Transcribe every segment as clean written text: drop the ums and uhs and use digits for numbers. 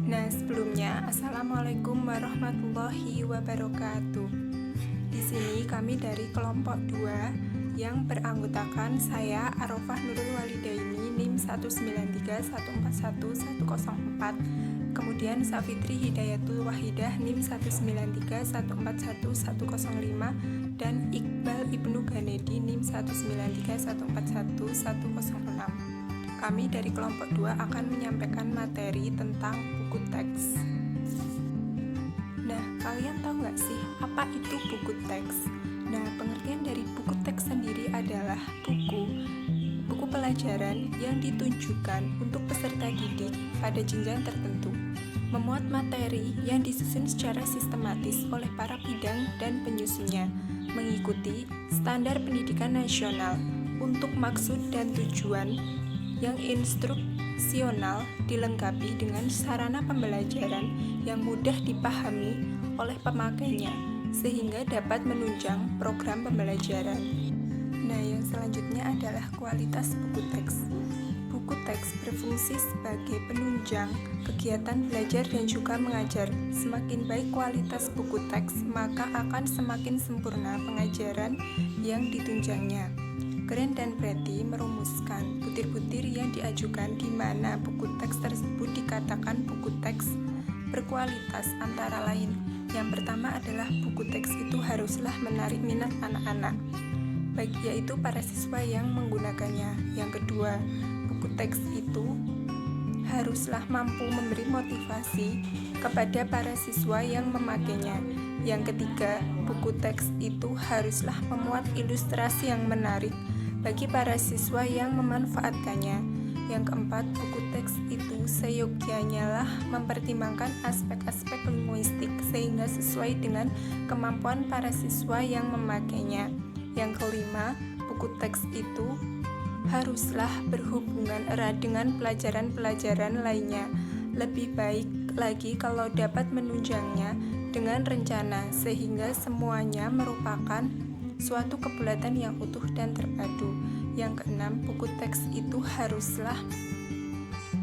Nah, sebelumnya, Assalamualaikum warahmatullahi wabarakatuh. Di sini kami dari kelompok 2 yang beranggotakan saya Arofah Nurul Walidaini NIM 193141104, kemudian Safitri Hidayatul Wahidah NIM 193141105, dan Iqbal Ibnu Ganedi NIM 193141106. Kami dari kelompok 2 akan menyampaikan materi tentang buku teks. Nah, kalian tahu nggak sih apa itu buku teks? Nah, pengertian dari buku teks sendiri adalah buku pelajaran yang ditujukan untuk peserta didik pada jenjang tertentu, memuat materi yang disusun secara sistematis oleh para bidang dan penyusunnya, mengikuti standar pendidikan nasional untuk maksud dan tujuan yang instruksional, dilengkapi dengan sarana pembelajaran yang mudah dipahami oleh pemakainya sehingga dapat menunjang program pembelajaran. Nah, yang selanjutnya adalah kualitas buku teks. Buku teks berfungsi sebagai penunjang kegiatan belajar dan juga mengajar. Semakin baik kualitas buku teks, maka akan semakin sempurna pengajaran yang ditunjangnya. Grant dan Pretty merumuskan butir-butir yang diajukan di mana buku teks tersebut dikatakan buku teks berkualitas antara lain. Yang pertama adalah buku teks itu haruslah menarik minat anak-anak, baik yaitu para siswa yang menggunakannya. Yang kedua, buku teks itu haruslah mampu memberi motivasi kepada para siswa yang memakainya. Yang ketiga, buku teks itu haruslah memuat ilustrasi yang menarik bagi para siswa yang memanfaatkannya. Yang keempat, buku teks itu seyogyanya lah mempertimbangkan aspek-aspek linguistik sehingga sesuai dengan kemampuan para siswa yang memakainya. Yang kelima, buku teks itu haruslah berhubungan erat dengan pelajaran-pelajaran lainnya. Lebih baik lagi kalau dapat menunjangnya dengan rencana sehingga semuanya merupakan suatu kebulatan yang utuh dan terpadu. Yang keenam, buku teks itu haruslah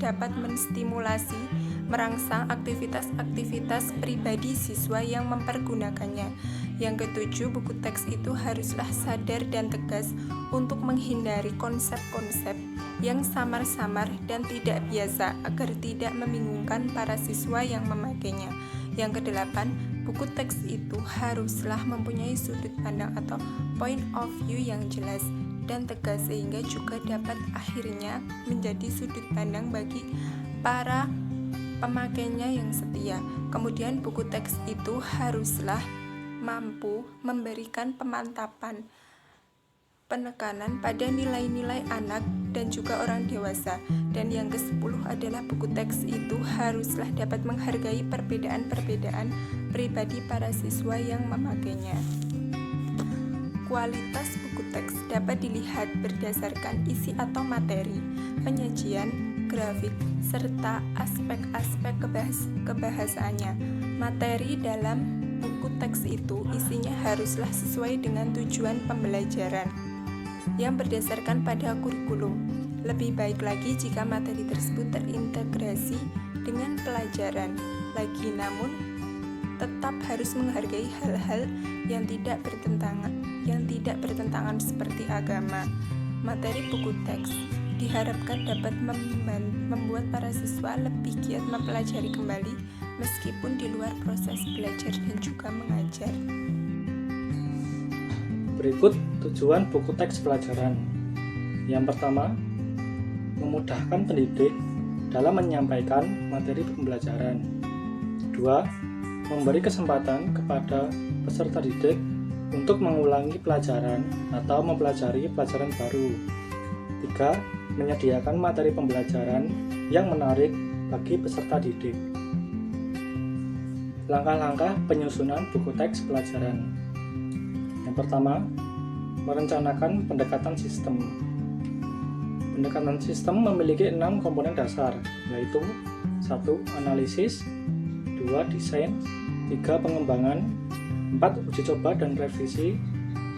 dapat menstimulasi, merangsang aktivitas-aktivitas pribadi siswa yang mempergunakannya. Yang ketujuh, buku teks itu haruslah sadar dan tegas untuk menghindari konsep-konsep yang samar-samar dan tidak biasa agar tidak membingungkan para siswa yang memakainya. Yang kedelapan, buku teks itu haruslah mempunyai sudut pandang atau point of view yang jelas dan tegas sehingga juga dapat akhirnya menjadi sudut pandang bagi para pemakainya yang setia. Kemudian buku teks itu haruslah mampu memberikan pemantapan penekanan pada nilai-nilai anak dan juga orang dewasa. Dan yang ke-10 adalah buku teks itu haruslah dapat menghargai perbedaan-perbedaan pribadi para siswa yang memakainya. Kualitas buku teks dapat dilihat berdasarkan isi atau materi, penyajian, grafik, serta aspek-aspek kebahasaannya. Materi dalam buku teks itu isinya haruslah sesuai dengan tujuan pembelajaran yang berdasarkan pada kurikulum. Lebih baik lagi jika materi tersebut terintegrasi dengan pelajaran lagi, namun tetap harus menghargai hal-hal yang tidak bertentangan seperti agama. Materi buku teks diharapkan dapat membuat para siswa lebih giat mempelajari kembali meskipun di luar proses belajar dan juga mengajar. Berikut tujuan buku teks pelajaran. Yang pertama, memudahkan pendidik dalam menyampaikan materi pembelajaran. Kedua, memberi kesempatan kepada peserta didik untuk mengulangi pelajaran atau mempelajari pelajaran baru. Tiga, menyediakan materi pembelajaran yang menarik bagi peserta didik. Langkah-langkah penyusunan buku teks pelajaran. Yang pertama, merencanakan pendekatan sistem. Pendekatan sistem memiliki 6 komponen dasar, yaitu 1. Analisis, 2. Desain, 3. Pengembangan, 4. Uji coba dan revisi,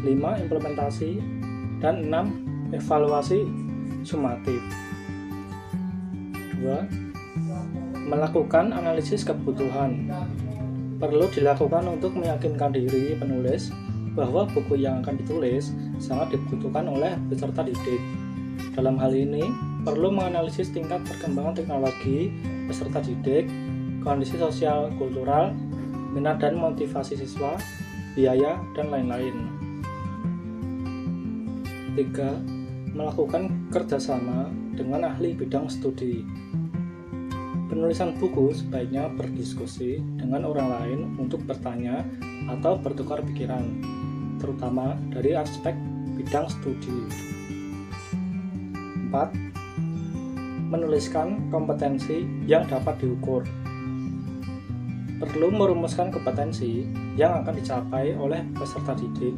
5. Implementasi, dan 6. Evaluasi sumatif. 2. Melakukan analisis kebutuhan. Perlu dilakukan untuk meyakinkan diri penulis bahwa buku yang akan ditulis sangat dibutuhkan oleh peserta didik. Dalam hal ini, perlu menganalisis tingkat perkembangan teknologi peserta didik, kondisi sosial kultural, minat dan motivasi siswa, biaya, dan lain-lain. 3. Melakukan kerjasama dengan ahli bidang studi. Penulisan buku sebaiknya berdiskusi dengan orang lain untuk bertanya atau bertukar pikiran, terutama dari aspek bidang studi. 4. Menuliskan kompetensi yang dapat diukur. Perlu merumuskan kompetensi yang akan dicapai oleh peserta didik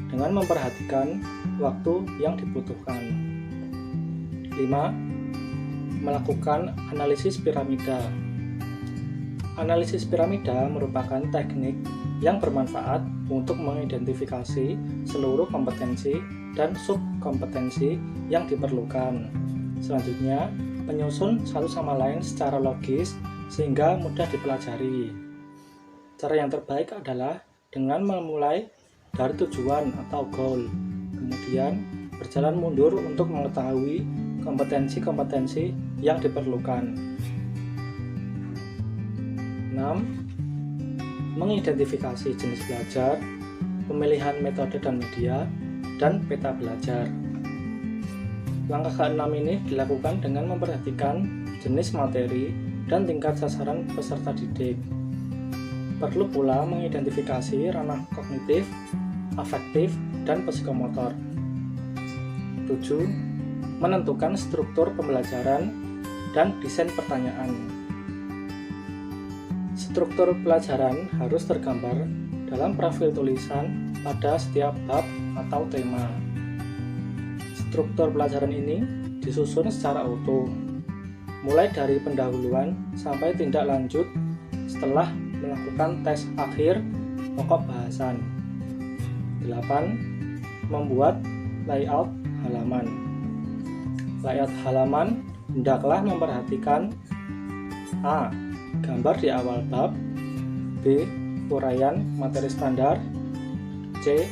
dengan memperhatikan waktu yang dibutuhkan. 5. Melakukan analisis piramida. Analisis piramida merupakan teknik yang bermanfaat untuk mengidentifikasi seluruh kompetensi dan subkompetensi yang diperlukan. Selanjutnya, menyusun satu sama lain secara logis sehingga mudah dipelajari. Cara yang terbaik adalah dengan memulai dari tujuan atau goal, kemudian berjalan mundur untuk mengetahui kompetensi-kompetensi yang diperlukan. 6. Mengidentifikasi jenis belajar, pemilihan metode dan media, dan peta belajar. Langkah ke-6 ini dilakukan dengan memperhatikan jenis materi dan tingkat sasaran peserta didik. Perlu pula mengidentifikasi ranah kognitif, afektif, dan psikomotor. 7. Menentukan struktur pembelajaran dan desain pertanyaan. Struktur pelajaran harus tergambar dalam profil tulisan pada setiap bab atau tema. Struktur pelajaran ini disusun secara utuh, mulai dari pendahuluan sampai tindak lanjut setelah melakukan tes akhir pokok bahasan. 8. Membuat layout halaman. Layout halaman hendaklah memperhatikan A. Gambar di awal bab, B. Uraian materi standar, C.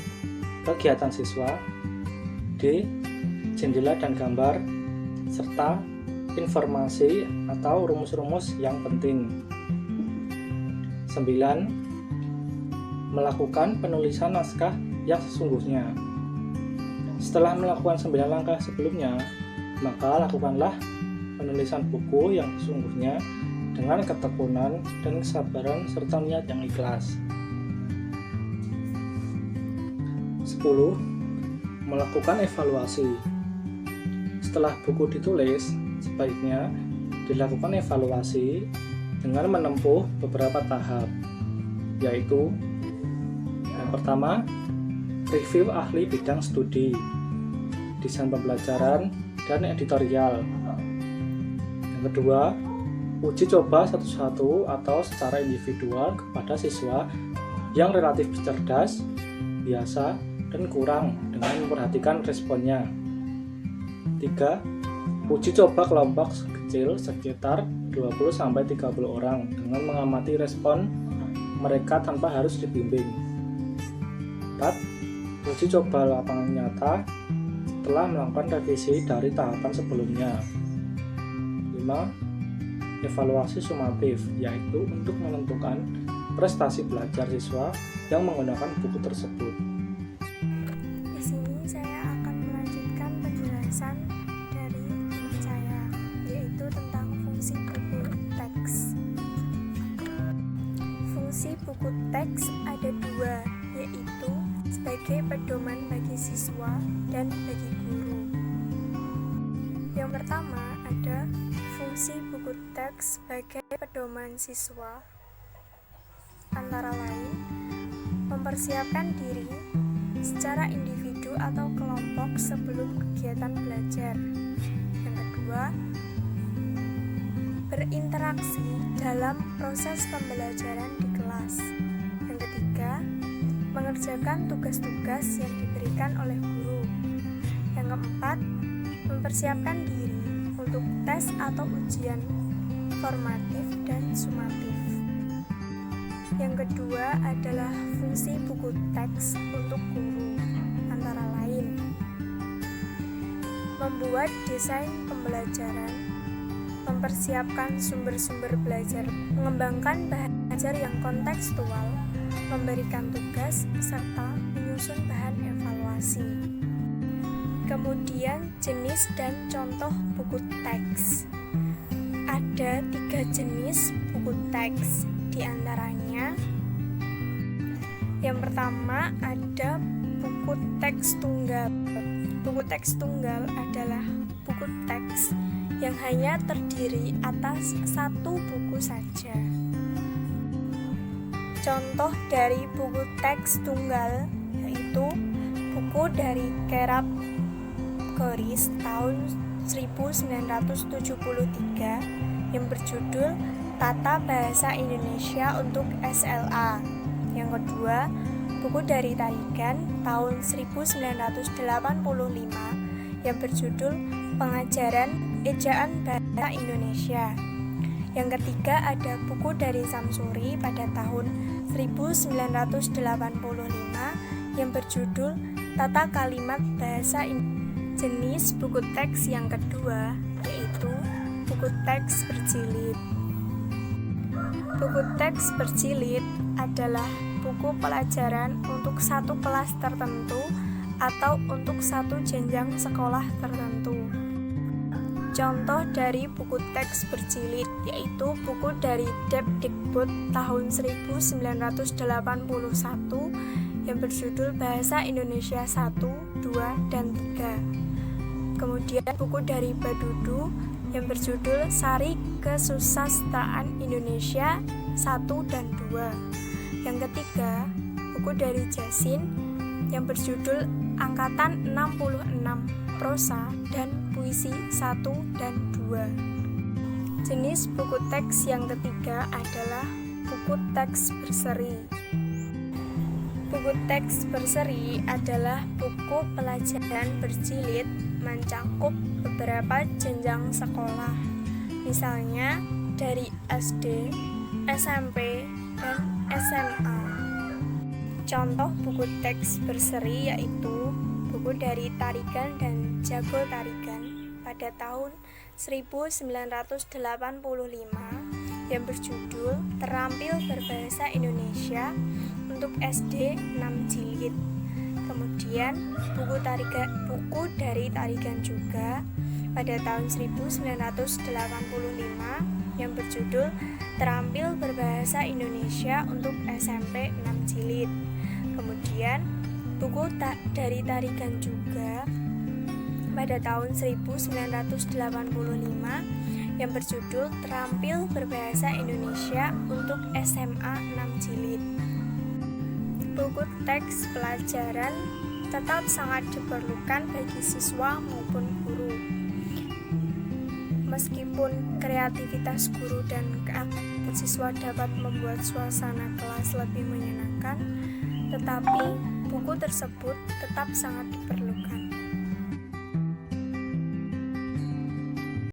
Kegiatan siswa, D. Jendela dan gambar, serta informasi atau rumus-rumus yang penting. 9. Melakukan penulisan naskah yang sesungguhnya. Setelah melakukan 9 langkah sebelumnya, maka lakukanlah penulisan buku yang sesungguhnya dengan ketekunan dan kesabaran serta niat yang ikhlas. 10. Melakukan evaluasi. Setelah buku ditulis, sebaiknya dilakukan evaluasi dengan menempuh beberapa tahap, yaitu yang pertama, review ahli bidang studi, desain pembelajaran, dan editorial. Yang kedua, uji coba satu-satu atau secara individual kepada siswa yang relatif cerdas, biasa, dan kurang dengan memperhatikan responnya. 3. Uji coba kelompok kecil sekitar 20-30 orang dengan mengamati respon mereka tanpa harus dibimbing. 4. Uji coba lapangan nyata setelah melakukan revisi dari tahapan sebelumnya. 5. Evaluasi sumatif, yaitu untuk menentukan prestasi belajar siswa yang menggunakan buku tersebut. Di sini saya akan melanjutkan penjelasan dari teman saya, yaitu tentang fungsi buku teks. Fungsi buku teks ada dua, yaitu sebagai pedoman bagi siswa dan bagi guru. Yang pertama ada fungsi buku teks sebagai pedoman siswa, antara lain mempersiapkan diri secara individu atau kelompok sebelum kegiatan belajar. Yang kedua, berinteraksi dalam proses pembelajaran di kelas. Yang ketiga, mengerjakan tugas-tugas yang diberikan oleh guru. Yang keempat, mempersiapkan diri untuk tes atau ujian formatif, dan sumatif. Yang kedua adalah fungsi buku teks untuk guru, antara lain membuat desain pembelajaran, mempersiapkan sumber-sumber belajar, mengembangkan bahan belajar yang kontekstual, memberikan tugas, serta menyusun bahan evaluasi. Kemudian jenis dan contoh buku teks. Ada 3 jenis buku teks, diantaranya yang pertama ada buku teks tunggal. Buku teks tunggal adalah buku teks yang hanya terdiri atas satu buku saja. Contoh dari buku teks tunggal yaitu buku dari Kerap Goris tahun 1973 yang berjudul Tata Bahasa Indonesia untuk SLA. Yang kedua, buku dari Tarigan tahun 1985 yang berjudul Pengajaran Ejaan Bahasa Indonesia. Yang ketiga ada buku dari Samsuri pada tahun 1985 yang berjudul Tata Kalimat Bahasa Indonesia. Jenis buku teks yang kedua yaitu buku teks berjilid. Buku teks berjilid adalah buku pelajaran untuk satu kelas tertentu atau untuk satu jenjang sekolah tertentu. Contoh dari buku teks berjilid yaitu buku dari Depdikbud tahun 1981 yang berjudul Bahasa Indonesia 1, 2, dan 3. Kemudian buku dari Badudu yang berjudul Sari Kesusastraan Indonesia 1 dan 2. Yang ketiga, buku dari Jasin yang berjudul Angkatan 66 Prosa dan Puisi 1 dan 2. Jenis buku teks yang ketiga adalah buku teks berseri. Buku teks berseri adalah buku pelajaran berjilid mencakup beberapa jenjang sekolah, misalnya dari SD, SMP, dan SMA. Contoh buku teks berseri yaitu buku dari Tarigan dan Jago Tarigan pada tahun 1985 yang berjudul Terampil Berbahasa Indonesia untuk SD 6 jilid. Kemudian buku dari Tarigan juga pada tahun 1985 yang berjudul Terampil Berbahasa Indonesia untuk SMP 6 jilid. Kemudian buku dari Tarigan juga pada tahun 1985 yang berjudul Terampil Berbahasa Indonesia untuk SMA 6 jilid. Buku teks pelajaran tetap sangat diperlukan bagi siswa maupun guru. Meskipun kreativitas guru dan keaktifan siswa dapat membuat suasana kelas lebih menyenangkan, tetapi buku tersebut tetap sangat diperlukan.